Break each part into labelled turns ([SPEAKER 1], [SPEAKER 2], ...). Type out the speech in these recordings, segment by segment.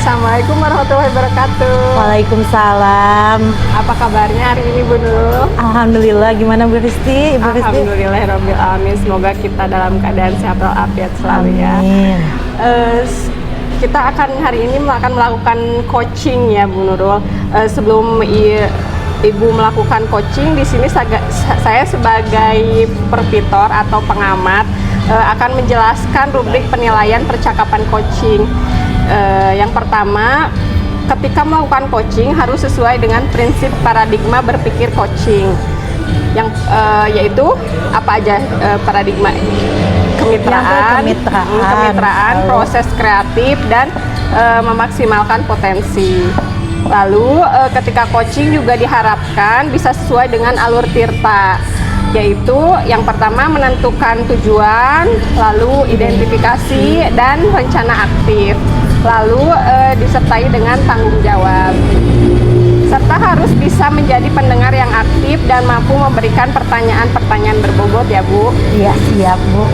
[SPEAKER 1] Assalamualaikum warahmatullahi wabarakatuh.
[SPEAKER 2] Waalaikumsalam.
[SPEAKER 1] Apa kabarnya hari ini Bu Nurul?
[SPEAKER 2] Alhamdulillah. Gimana Bu Risti? Ibu Risti?
[SPEAKER 1] Alhamdulillahirabbil alamin. Semoga kita dalam keadaan sehat walafiat selalu ya.
[SPEAKER 2] Amin.
[SPEAKER 1] Kita akan hari ini akan melakukan coaching ya Bu Nurul. Sebelum Ibu melakukan coaching di sini saya sebagai perpitor atau pengamat akan menjelaskan rubrik penilaian percakapan coaching. Yang pertama, ketika melakukan coaching harus sesuai dengan prinsip paradigma berpikir coaching, yang yaitu apa aja paradigma? Kemitraan, proses kreatif dan memaksimalkan potensi. Lalu ketika coaching juga diharapkan bisa sesuai dengan alur tirta, yaitu yang pertama menentukan tujuan, lalu identifikasi dan rencana aktif, lalu disertai dengan tanggung jawab, serta harus bisa menjadi pendengar yang aktif dan mampu memberikan pertanyaan-pertanyaan berbobot ya Bu.
[SPEAKER 2] Iya, siap Bu.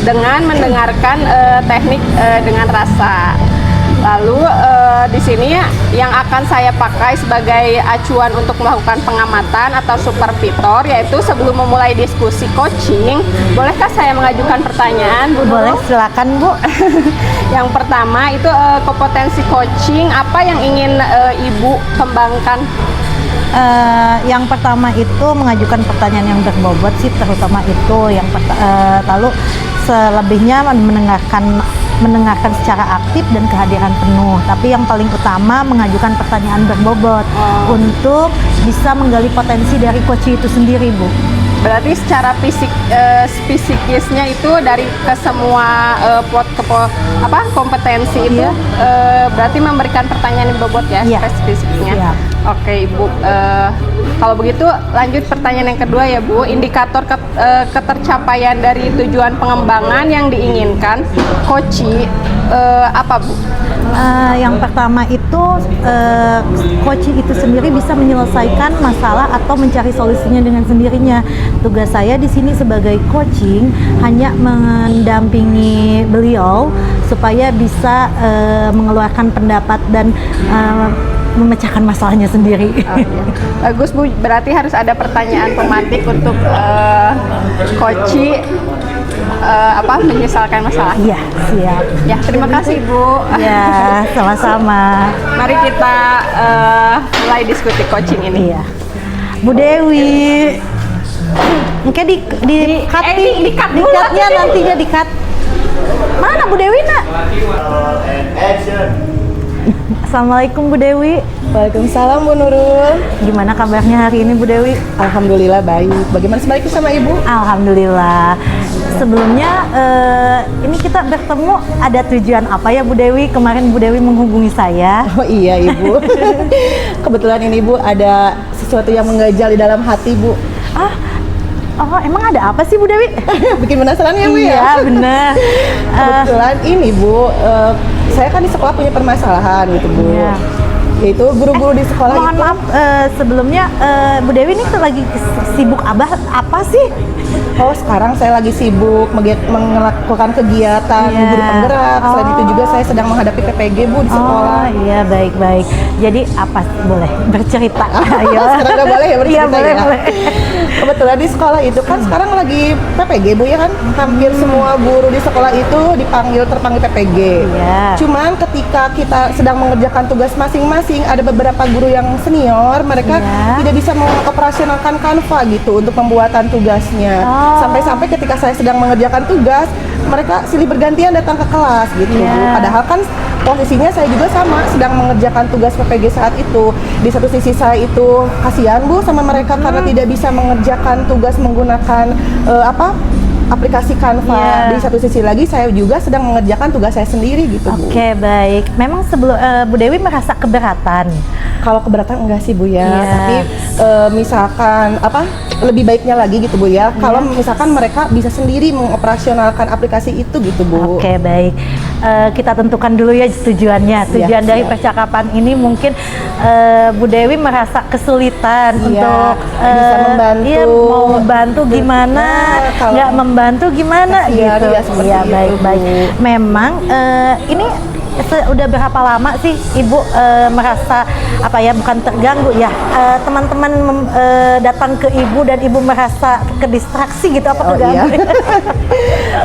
[SPEAKER 1] Dengan mendengarkan teknik dengan rasa. Lalu di sini yang akan saya pakai sebagai acuan untuk melakukan pengamatan atau supervisor, yaitu sebelum memulai diskusi coaching, bolehkah saya mengajukan pertanyaan Bu?
[SPEAKER 2] Boleh, silakan Bu.
[SPEAKER 1] Yang pertama itu kompetensi coaching apa yang ingin Ibu kembangkan?
[SPEAKER 2] Yang pertama itu mengajukan pertanyaan yang berbobot sih, terutama itu yang lalu selebihnya mendengarkan secara aktif dan kehadiran penuh. Tapi yang paling utama mengajukan pertanyaan berbobot untuk bisa menggali potensi dari coach itu sendiri Bu.
[SPEAKER 1] Berarti secara fisikisnya itu dari ke semua kompetensi itu berarti memberikan pertanyaan yang bobot ya, spesifiknya. Siap. Oke Ibu, kalau begitu lanjut pertanyaan yang kedua ya Bu. Indikator ketercapaian dari tujuan pengembangan yang diinginkan coach apa Bu?
[SPEAKER 2] Yang pertama itu coach itu sendiri bisa menyelesaikan masalah atau mencari solusinya dengan sendirinya. Tugas saya di sini sebagai coaching hanya mendampingi beliau supaya bisa mengeluarkan pendapat dan memecahkan masalahnya sendiri.
[SPEAKER 1] Bagus Bu, berarti harus ada pertanyaan pematik untuk coach menyesalkan masalah.
[SPEAKER 2] Iya, siap.
[SPEAKER 1] Ya, terima kasih Bu.
[SPEAKER 2] Ya, sama-sama.
[SPEAKER 1] Mari kita mulai diskusi coaching ini.
[SPEAKER 2] Iya. Bu Dewi. Mungkin di-cut-nya nantinya di-cut. Mana Bu Dewi nak? Assalamualaikum Bu Dewi.
[SPEAKER 3] Waalaikumsalam Bu Nurul.
[SPEAKER 2] Gimana kabarnya hari ini Bu Dewi?
[SPEAKER 3] Alhamdulillah baik. Bagaimana sebaliknya sama Ibu?
[SPEAKER 2] Alhamdulillah. Sebelumnya ini kita bertemu ada tujuan apa ya Bu Dewi? Kemarin Bu Dewi menghubungi saya.
[SPEAKER 3] Oh iya Ibu. Kebetulan ini Bu ada sesuatu yang mengganjal di dalam hati Bu.
[SPEAKER 2] Oh emang ada apa sih Bu Dewi?
[SPEAKER 3] Bikin penasaran ya Bu ya?
[SPEAKER 2] Iya benar.
[SPEAKER 3] Kebetulan ini Bu, saya kan di sekolah punya permasalahan gitu Bu.
[SPEAKER 2] Iya.
[SPEAKER 3] Yaitu guru-guru di sekolah
[SPEAKER 2] mohon
[SPEAKER 3] itu.
[SPEAKER 2] maaf sebelumnya Bu Dewi ini lagi sibuk apa sih?
[SPEAKER 3] Oh sekarang saya lagi sibuk melakukan kegiatan guru penggerak. Selain itu juga saya sedang menghadapi PPG Bu di sekolah.
[SPEAKER 2] Oh iya baik. Jadi apa boleh bercerita? Ayo.
[SPEAKER 3] Sekarang udah boleh ya bercerita
[SPEAKER 2] iya,
[SPEAKER 3] ya?
[SPEAKER 2] boleh.
[SPEAKER 3] Kebetulan di sekolah itu kan sekarang lagi PPG Bu ya kan? Hampir semua guru di sekolah itu terpanggil PPG.
[SPEAKER 2] Iya.
[SPEAKER 3] Cuman ketika kita sedang mengerjakan tugas masing-masing, ada beberapa guru yang senior, mereka tidak bisa mengoperasionalkan Canva gitu untuk pembuatan tugasnya. Sampai-sampai ketika saya sedang mengerjakan tugas, mereka silih bergantian datang ke kelas gitu. Padahal kan posisinya saya juga sama, sedang mengerjakan tugas PPG saat itu. Di satu sisi saya itu kasihan Bu sama mereka karena tidak bisa mengerjakan tugas menggunakan aplikasi Canva. Di satu sisi lagi saya juga sedang mengerjakan tugas saya sendiri gitu Bu.
[SPEAKER 2] Oke baik. Memang sebelum Bu Dewi merasa keberatan?
[SPEAKER 3] Kalau keberatan enggak sih Bu ya, tapi misalkan lebih baiknya lagi gitu Bu ya, kalau misalkan mereka bisa sendiri mengoperasionalkan aplikasi itu gitu Bu.
[SPEAKER 2] Oke baik. Kita tentukan dulu ya tujuannya. Tujuan dari percakapan ini mungkin Bu Dewi merasa kesulitan untuk
[SPEAKER 3] bisa membantu.
[SPEAKER 2] Mau membantu gimana, nggak membantu membantu gimana
[SPEAKER 3] Kasihan,
[SPEAKER 2] gitu.
[SPEAKER 3] ya, seperti
[SPEAKER 2] Iya,
[SPEAKER 3] itu,
[SPEAKER 2] baik-baik.
[SPEAKER 3] Bu.
[SPEAKER 2] Memang ini udah berapa lama sih Ibu merasa apa ya, bukan terganggu ya, teman-teman datang ke Ibu dan Ibu merasa kedistraksi gitu, apa keganggu?
[SPEAKER 3] Iya.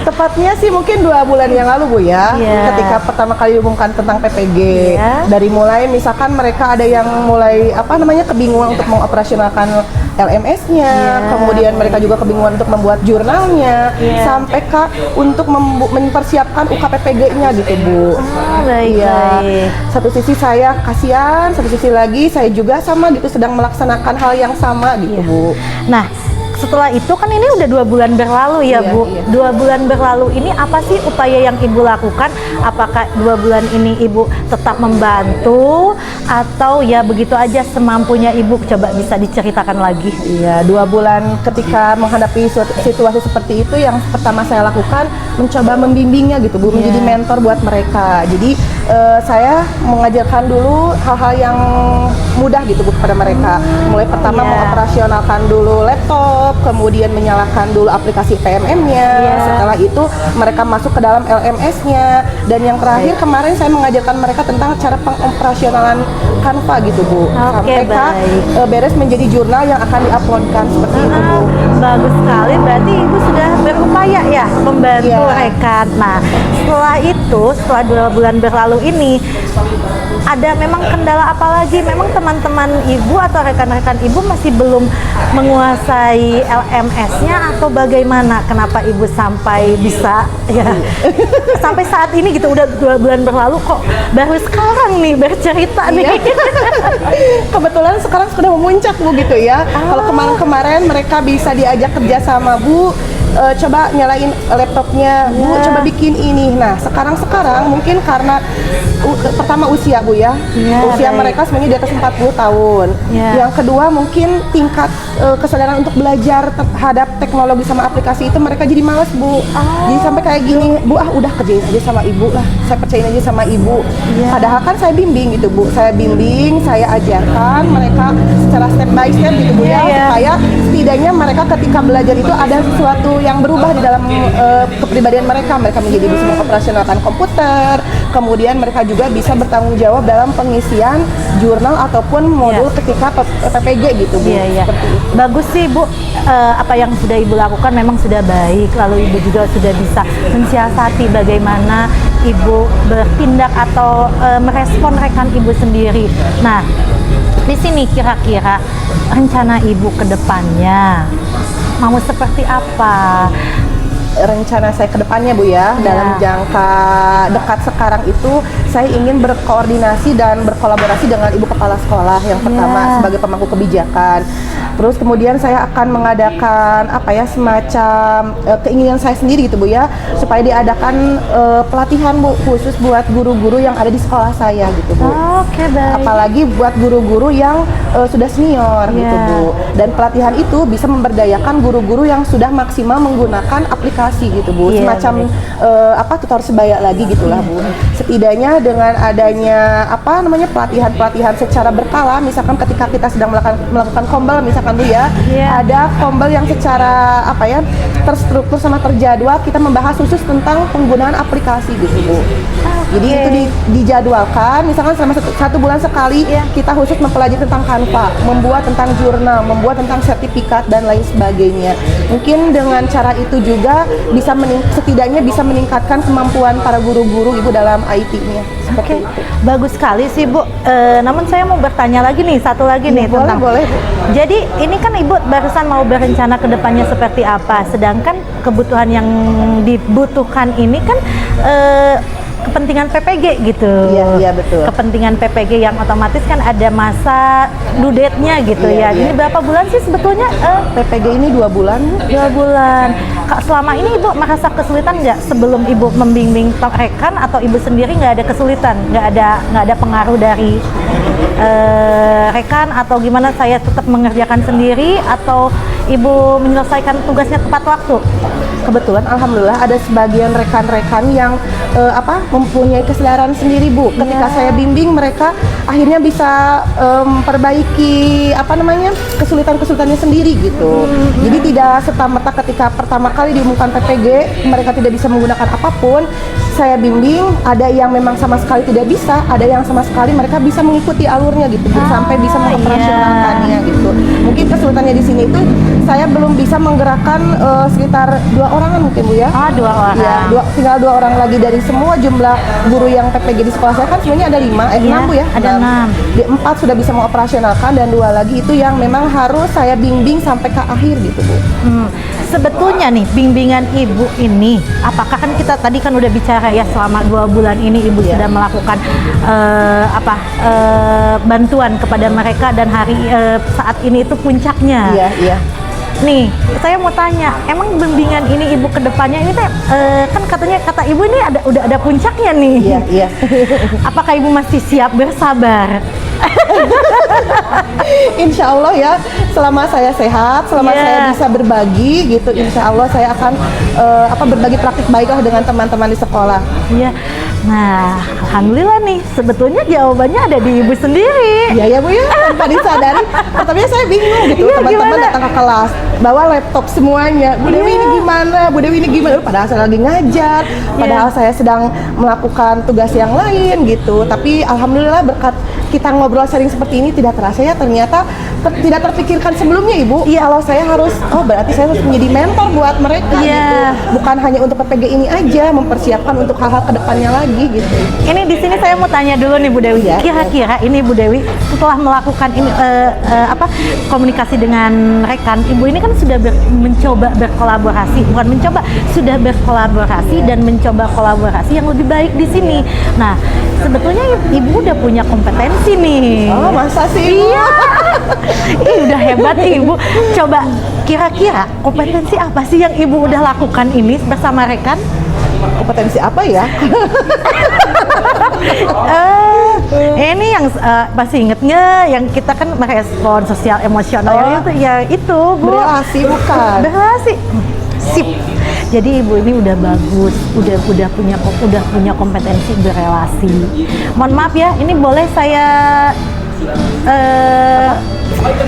[SPEAKER 3] Tepatnya sih mungkin 2 bulan yang lalu, Bu ya.
[SPEAKER 2] Iya.
[SPEAKER 3] Ketika pertama kali diumumkan tentang PPG.
[SPEAKER 2] Iya.
[SPEAKER 3] Dari mulai misalkan mereka ada yang mulai kebingungan untuk mengoperasionalkan LMS-nya,
[SPEAKER 2] Iya.
[SPEAKER 3] kemudian mereka juga kebingungan untuk membuat jurnalnya,
[SPEAKER 2] Iya.
[SPEAKER 3] sampai untuk mempersiapkan UKPPG-nya gitu, Bu.
[SPEAKER 2] Baik,
[SPEAKER 3] Iya.
[SPEAKER 2] baik.
[SPEAKER 3] Satu sisi saya kasihan, satu sisi lagi saya juga sama gitu sedang melaksanakan hal yang sama gitu,
[SPEAKER 2] Iya.
[SPEAKER 3] Bu.
[SPEAKER 2] Nah, setelah itu kan ini udah 2 bulan berlalu ya,
[SPEAKER 3] Iya,
[SPEAKER 2] Bu.
[SPEAKER 3] iya.
[SPEAKER 2] 2 bulan berlalu ini apa sih upaya yang Ibu lakukan? Apakah 2 bulan ini Ibu tetap membantu atau ya begitu aja semampunya Ibu? Coba bisa diceritakan lagi.
[SPEAKER 3] Iya, 2 bulan ketika menghadapi situasi seperti itu, yang pertama saya lakukan mencoba membimbingnya gitu, Bu, menjadi mentor buat mereka. Jadi saya mengajarkan dulu hal-hal yang mudah gitu, Bu, kepada mereka. Mulai pertama mengoperasionalkan dulu laptop, kemudian menyalakan dulu aplikasi PMM-nya. Setelah itu mereka masuk ke dalam LMS-nya, dan yang terakhir kemarin saya mengajarkan mereka tentang cara pengoperasionalan Canva gitu, Bu. Sampai beres menjadi jurnal yang akan diuploadkan seperti itu, Bu.
[SPEAKER 2] Bagus sekali, berarti Ibu sudah berupaya ya membantu rekan. Nah, setelah 2 bulan berlalu ini, ada memang kendala apa lagi? Memang teman-teman Ibu atau rekan-rekan Ibu masih belum menguasai LMS-nya atau bagaimana? Kenapa Ibu sampai bisa ya sampai saat ini gitu, udah 2 bulan berlalu kok baru sekarang nih bercerita nih.
[SPEAKER 3] Kebetulan sekarang sudah memuncak, Bu, gitu ya. Kalau kemarin-kemarin mereka bisa diajak kerja sama, Bu, coba nyalain laptopnya, Bu, coba bikin ini. Nah, sekarang mungkin karena pertama usia, Bu ya. Usia mereka sebenarnya di atas 40 tahun. Yang kedua mungkin tingkat kesadaran untuk belajar terhadap teknologi sama aplikasi itu mereka jadi malas, Bu. Jadi sampai kayak gini, Bu, udah kerjain aja sama Ibu lah. Saya percayain aja sama Ibu. Padahal kan saya bimbing gitu, Bu. Saya bimbing, saya ajarkan mereka secara step by step gitu, Bu ya. Supaya setidaknya mereka ketika belajar itu ada sesuatu yang berubah di dalam kepribadian mereka. Mereka menjadi bisa mengoperasionalkan komputer, kemudian mereka juga bisa bertanggung jawab dalam pengisian jurnal ataupun modul ketika PPG gitu, Bu. Seperti itu.
[SPEAKER 2] Bagus sih, Bu. Apa yang sudah Ibu lakukan memang sudah baik. Lalu Ibu juga sudah bisa mensiasati bagaimana Ibu bertindak atau merespon rekan Ibu sendiri. Nah, di sini kira-kira rencana Ibu ke depannya mau seperti apa?
[SPEAKER 3] Rencana saya ke depannya, Bu ya, dalam jangka dekat sekarang itu saya ingin berkoordinasi dan berkolaborasi dengan Ibu Kepala Sekolah yang pertama sebagai pemangku kebijakan. Terus kemudian saya akan mengadakan semacam keinginan saya sendiri gitu, Bu ya, supaya diadakan pelatihan, Bu, khusus buat guru-guru yang ada di sekolah saya gitu, Bu.
[SPEAKER 2] Oke, baik.
[SPEAKER 3] Apalagi buat guru-guru yang sudah senior gitu, Bu. Dan pelatihan itu bisa memberdayakan guru-guru yang sudah maksimal menggunakan aplikasi gitu, Bu. Semacam tutor sebaya lagi gitulah, Bu. Setidaknya dengan adanya pelatihan-pelatihan secara berkala, misalkan ketika kita sedang melakukan kombel misalkan, Bu ya, ada kombel yang secara terstruktur sama terjadwal, kita membahas khusus tentang penggunaan aplikasi gitu, Bu. Jadi itu dijadwalkan, misalkan selama 1 bulan sekali kita khusus mempelajari tentang Canva, membuat tentang jurnal, membuat tentang sertifikat dan lain sebagainya. Mungkin dengan cara itu juga bisa setidaknya bisa meningkatkan kemampuan para guru-guru Ibu dalam IT-nya. Seperti itu.
[SPEAKER 2] Bagus sekali sih, Bu. Namun saya mau bertanya lagi nih, satu lagi nih tentang.
[SPEAKER 3] Boleh.
[SPEAKER 2] Jadi ini kan Ibu barusan mau berencana ke depannya seperti apa, sedangkan kebutuhan yang dibutuhkan ini kan kepentingan PPG gitu.
[SPEAKER 3] Iya, betul.
[SPEAKER 2] Kepentingan PPG yang otomatis kan ada masa due date-nya gitu ya. Ini berapa bulan sih sebetulnya?
[SPEAKER 3] PPG ini 2 bulan.
[SPEAKER 2] 2 bulan. Kak, selama ini Ibu merasa kesulitan nggak sebelum Ibu membimbing rekan, atau Ibu sendiri nggak ada kesulitan, nggak ada pengaruh dari rekan atau gimana, saya tetap mengerjakan sendiri atau Ibu menyelesaikan tugasnya tepat waktu?
[SPEAKER 3] Kebetulan alhamdulillah ada sebagian rekan-rekan yang mempunyai kesadaran sendiri, Bu. Ketika saya bimbing, mereka akhirnya bisa memperbaiki kesulitan-kesulitannya sendiri gitu. Jadi tidak serta-merta ketika pertama kali diumumkan PPG mereka tidak bisa menggunakan apapun. Saya bimbing, ada yang memang sama sekali tidak bisa, ada yang sama sekali mereka bisa mengikuti alurnya gitu, sampai bisa mengoperasionalkannya gitu. Mungkin kesulitannya di sini itu saya belum bisa menggerakkan sekitar 2 orangan mungkin, Bu ya.
[SPEAKER 2] Oh, 2 orang.
[SPEAKER 3] Ya, tinggal 2 orang lagi dari semua jumlah guru yang PPG di sekolah saya kan sebenarnya ada 6 Bu ya.
[SPEAKER 2] Ada 6.
[SPEAKER 3] Di 4 sudah bisa mengoperasionalkan dan 2 lagi itu yang memang harus saya bimbing sampai ke akhir gitu, Bu.
[SPEAKER 2] Sebetulnya nih bimbingan ibu ini, apakah kan kita tadi kan udah bicara ya selama 2 bulan ini ibu sudah melakukan bantuan kepada mereka dan saat ini itu puncaknya.
[SPEAKER 3] Iya.
[SPEAKER 2] Nih, saya mau tanya, emang bimbingan ini ibu kedepannya ini teh kan kata ibu ini udah ada puncaknya nih.
[SPEAKER 3] Iya.
[SPEAKER 2] Apakah ibu masih siap bersabar?
[SPEAKER 3] Insya Allah ya, selama saya sehat, selama saya bisa berbagi gitu, insya Allah saya akan berbagi praktik baiklah dengan teman-teman di sekolah.
[SPEAKER 2] Iya. Nah, alhamdulillah nih, sebetulnya jawabannya ada di ibu sendiri.
[SPEAKER 3] Iya ya Bu ya, tanpa disadari. Tapi saya bingung gitu, teman-teman datang ke kelas bawa laptop semuanya. Bu Dewi ini gimana? Bu Dewi ini gimana? Padahal saya lagi ngajar, padahal saya sedang melakukan tugas yang lain gitu. Tapi alhamdulillah berkat kita ngobrol sering seperti ini tidak terasa ya, ternyata tidak terpikirkan sebelumnya Ibu. Kalau saya harus, berarti saya harus menjadi mentor buat mereka gitu. Bukan hanya untuk PPG ini aja, mempersiapkan untuk hal-hal kedepannya lagi gitu.
[SPEAKER 2] Ini di sini saya mau tanya dulu nih Bu Dewi. Kira-kira ini Bu Dewi setelah melakukan ini komunikasi dengan rekan, Ibu ini kan sudah mencoba berkolaborasi, sudah berkolaborasi dan mencoba kolaborasi yang lebih baik di sini. Nah, sebetulnya Ibu udah punya kompetensi nih.
[SPEAKER 3] Oh, masa sih Ibu?
[SPEAKER 2] Iya. Udah hebat Ibu. Coba kira-kira kompetensi apa sih yang Ibu udah lakukan ini bersama rekan?
[SPEAKER 3] Kompetensi apa ya?
[SPEAKER 2] Ini yang masih ingetnya yang kita kan merespon sosial emosional itu Bu.
[SPEAKER 3] Berelasi bukan?
[SPEAKER 2] Berelasi. Sip. Jadi Ibu ini udah bagus, udah punya kompetensi berelasi. Mohon maaf ya, ini boleh saya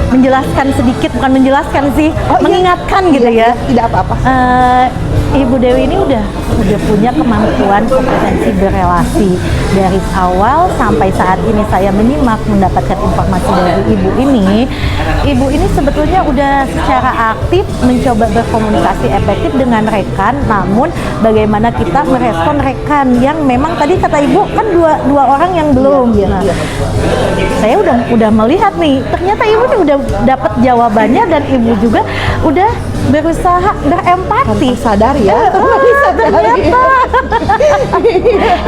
[SPEAKER 2] menjelaskan sedikit, bukan menjelaskan sih, mengingatkan gitu ya.
[SPEAKER 3] Tidak apa-apa.
[SPEAKER 2] Ibu Dewi ini udah punya kemampuan kompetensi berelasi dari awal sampai saat ini saya menyimak mendapatkan informasi dari ibu ini sebetulnya udah secara aktif mencoba berkomunikasi efektif dengan rekan, namun bagaimana kita merespon rekan yang memang tadi kata ibu kan dua orang yang belum. Saya udah melihat nih, ternyata ibu nih udah dapat jawabannya dan ibu juga udah berusaha berempati.
[SPEAKER 3] Sadar ya,
[SPEAKER 2] ternyata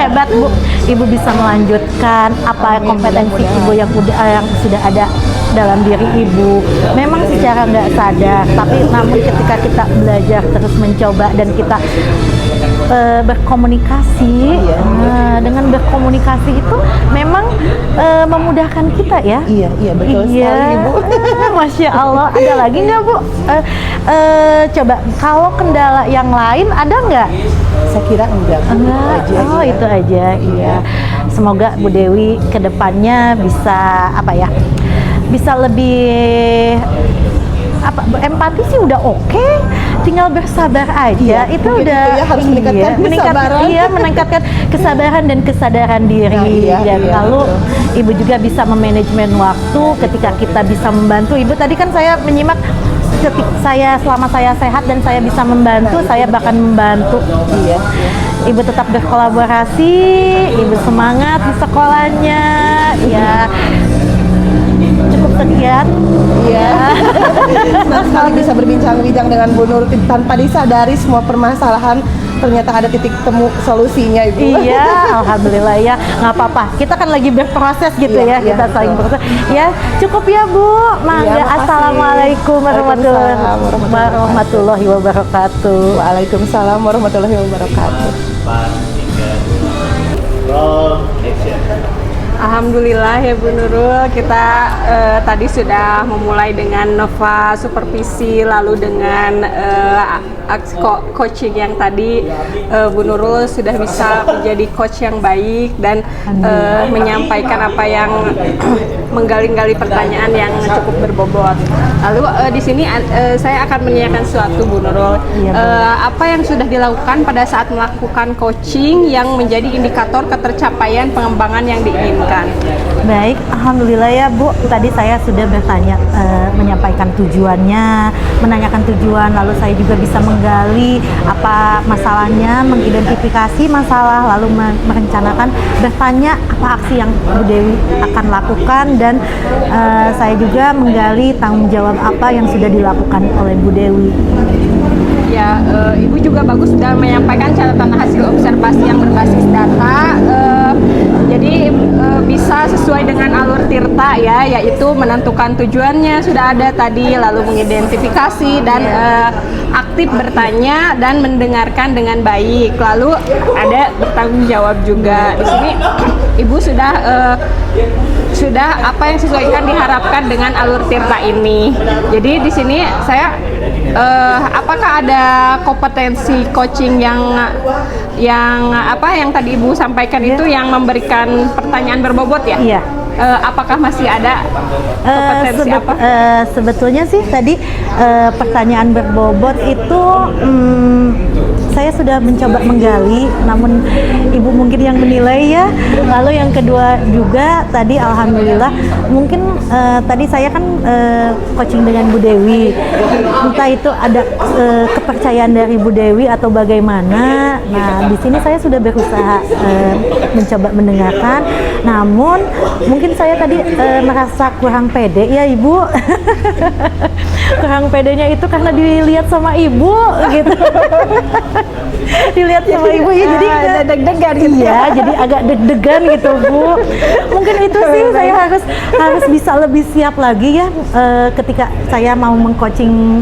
[SPEAKER 2] hebat Bu, ibu bisa melanjutkan kompetensi ibu yang sudah ada dalam diri ibu. Memang secara nggak sadar, tapi namun ketika kita belajar terus mencoba dan kita berkomunikasi, dengan berkomunikasi itu memang memudahkan kita ya.
[SPEAKER 3] Iya betul sekali Ibu.
[SPEAKER 2] Masya Allah. Ada lagi nggak Bu? Coba kalau kendala yang lain ada nggak?
[SPEAKER 3] Saya kira enggak.
[SPEAKER 2] Itu aja. Iya. Semoga Bu Dewi kedepannya bisa bisa lebih empati sih udah oke, tinggal bersabar aja. Itu udah
[SPEAKER 3] ya, harus meningkatkan kesabaran.
[SPEAKER 2] Meningkatkan kesabaran dan kesadaran diri. Lalu Ibu juga bisa memanajemen waktu ketika kita bisa membantu. Ibu tadi kan saya menyimak selama saya sehat dan saya bisa membantu, saya bahkan membantu. Ibu tetap berkolaborasi, Ibu semangat di sekolahnya. Ya, cukup sekian.
[SPEAKER 3] Senang sekali bisa berbincang-bincang dengan Bu Nur tanpa disadari semua permasalahan ternyata ada titik temu solusinya Ibu.
[SPEAKER 2] Iya, alhamdulillah ya, nggak apa-apa. Kita kan lagi berproses gitu kita saling berproses. Ya, cukup ya Bu. Mangga. Assalamualaikum warahmatullahi wabarakatuh.
[SPEAKER 3] Waalaikumsalam warahmatullahi wabarakatuh.
[SPEAKER 1] Alhamdulillah ya Bu Nurul, kita tadi sudah memulai dengan Nova supervisi, lalu dengan coaching yang tadi Bu Nurul sudah bisa menjadi coach yang baik dan menyampaikan apa yang menggali-gali pertanyaan yang cukup berbobot. Lalu di sini saya akan menanyakan sesuatu Bu Nurul. Apa yang sudah dilakukan pada saat melakukan coaching yang menjadi indikator ketercapaian pengembangan yang diinginkan?
[SPEAKER 2] Baik, alhamdulillah ya Bu. Tadi saya sudah bertanya, menyampaikan tujuannya, menanyakan tujuan, lalu saya juga bisa menggali apa masalahnya, mengidentifikasi masalah, lalu merencanakan, bertanya apa aksi yang Bu Dewi akan lakukan, dan saya juga menggali tanggung jawab apa yang sudah dilakukan oleh Bu Dewi.
[SPEAKER 1] Ya, Ibu juga bagus sudah menyampaikan catatan hasil observasi yang berbasis data. Jadi bisa sesuai dengan alur Tirta ya, yaitu menentukan tujuannya sudah ada tadi, lalu mengidentifikasi dan aktif bertanya dan mendengarkan dengan baik, lalu ada bertanggung jawab juga. Di sini Ibu sudah apa yang sesuaikan diharapkan dengan alur Tirta ini. Jadi di sini saya apakah ada kompetensi coaching yang tadi Ibu sampaikan itu yang memberikan pertanyaan berbobot ya?
[SPEAKER 2] Iya.
[SPEAKER 1] Apakah masih ada kompetensi apa?
[SPEAKER 2] Sebetulnya sih tadi pertanyaan berbobot itu saya sudah mencoba menggali, namun Ibu mungkin yang menilai ya. Lalu yang kedua juga tadi alhamdulillah mungkin tadi saya kan coaching dengan Bu Dewi, entah itu ada kepercayaan dari Bu Dewi atau bagaimana. Nah di sini saya sudah berusaha mencoba mendengarkan, namun mungkin saya tadi merasa kurang pede ya Ibu. Kurang pedenya itu karena dilihat sama Ibu gitu. Dilihat sama Ibu ya, jadi
[SPEAKER 1] deg-degan gitu.
[SPEAKER 2] Iya, jadi agak deg-degan gitu Bu. Mungkin itu sih saya harus bisa lebih siap lagi ya ketika saya mau meng-coaching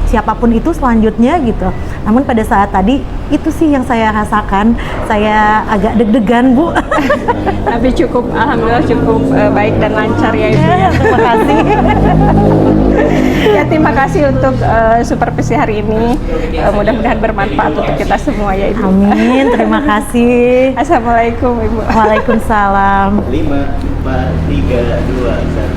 [SPEAKER 2] siapapun itu selanjutnya gitu. Namun pada saat tadi itu sih yang saya rasakan, saya agak deg-degan Bu.
[SPEAKER 1] Tapi alhamdulillah cukup baik dan lancar ya Ibu.
[SPEAKER 2] Ya, terima kasih.
[SPEAKER 1] Ya, terima kasih untuk supervisi hari ini. Mudah-mudahan bermanfaat untuk kita semua ya Ibu.
[SPEAKER 2] Amin, terima kasih.
[SPEAKER 1] Assalamualaikum Ibu.
[SPEAKER 2] Waalaikumsalam.
[SPEAKER 4] 5, 4, 3, 2, 1.